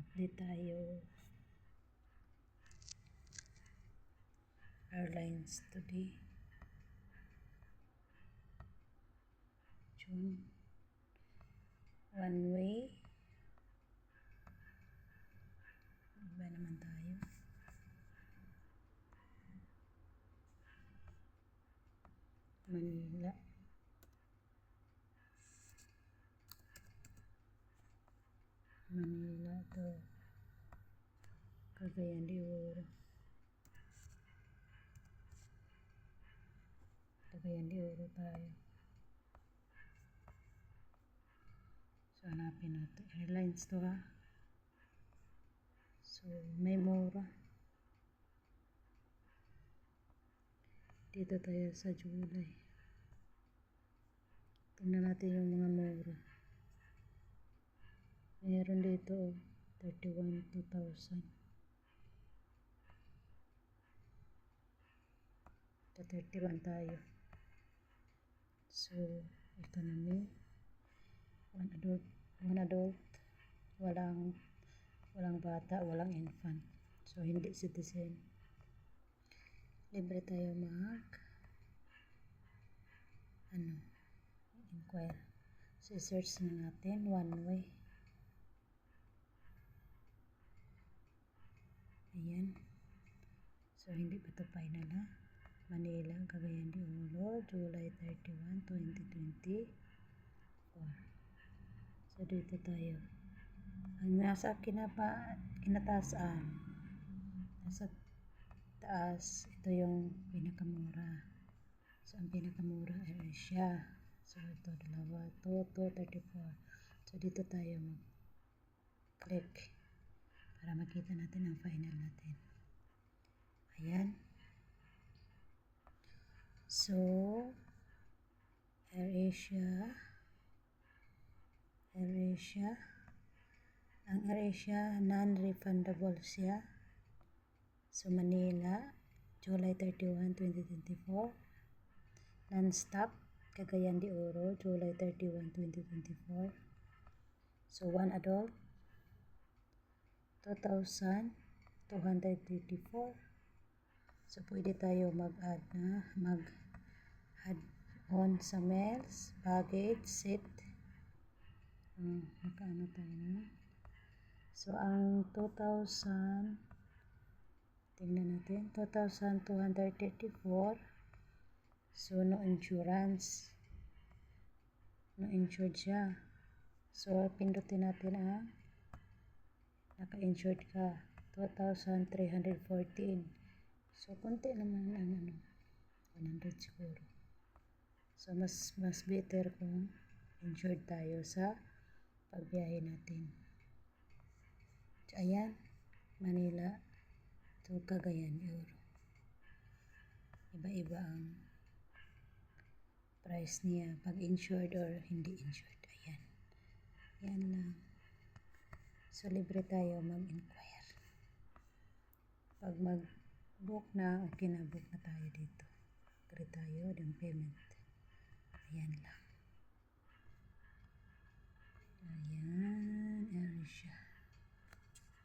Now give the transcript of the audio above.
Update tayo. Airlines today. June. One way. Iba naman tayo. Manila. Manila to Cagayan de Oro. Cagayan de Oro tayo. So, hanapin natin. Airlines to ha. So, may mura. Dito tayo sa July. Tingnan natin yung mga mura. Meron dito 31, 2,000. Ito 31 tayo. So, economy. One adult. Walang bata, walang infant. So, hindi citizen. Libre tayo inquire. So, search na natin one way. Ayan. So, hindi pa ito final ha. Manila, Cagayan de Oro, July 31, 2024. So, dito tayo. Ang nasa kinataasaan. Nasa taas, ito yung pinakamura. So, ang pinakamura ay Asia. So, ito, dalawa, 34. So, dito tayo mag-click para makita natin ang final natin. Ayan. So, AirAsia. Ang AirAsia, non-refundable siya. So, Manila, July 31, 2024. Non-stop, Cagayan de Oro, July 31, 2024. So, one adult, 2,234. So, pwede tayo mag-add on sa meals, baggage, seat. Nakaano tayo na. So, ang 2,000, tingnan natin, 2,234. So, no insurance. No insured siya. So, pindutin natin ang naka-insured ka. 2,314. So, konti naman ang 100 siguro. So, mas better kung insured tayo sa pagbiyahe natin. So, ayan. Manila to Cagayan de Oro. Iba-iba ang price niya pag insured or hindi insured. Ayan. Yan lang. So, libre tayo mag-inquire. Pag mag-book na, okay na, book na tayo dito. Libre tayo ng payment. Ayan lang. Ayan.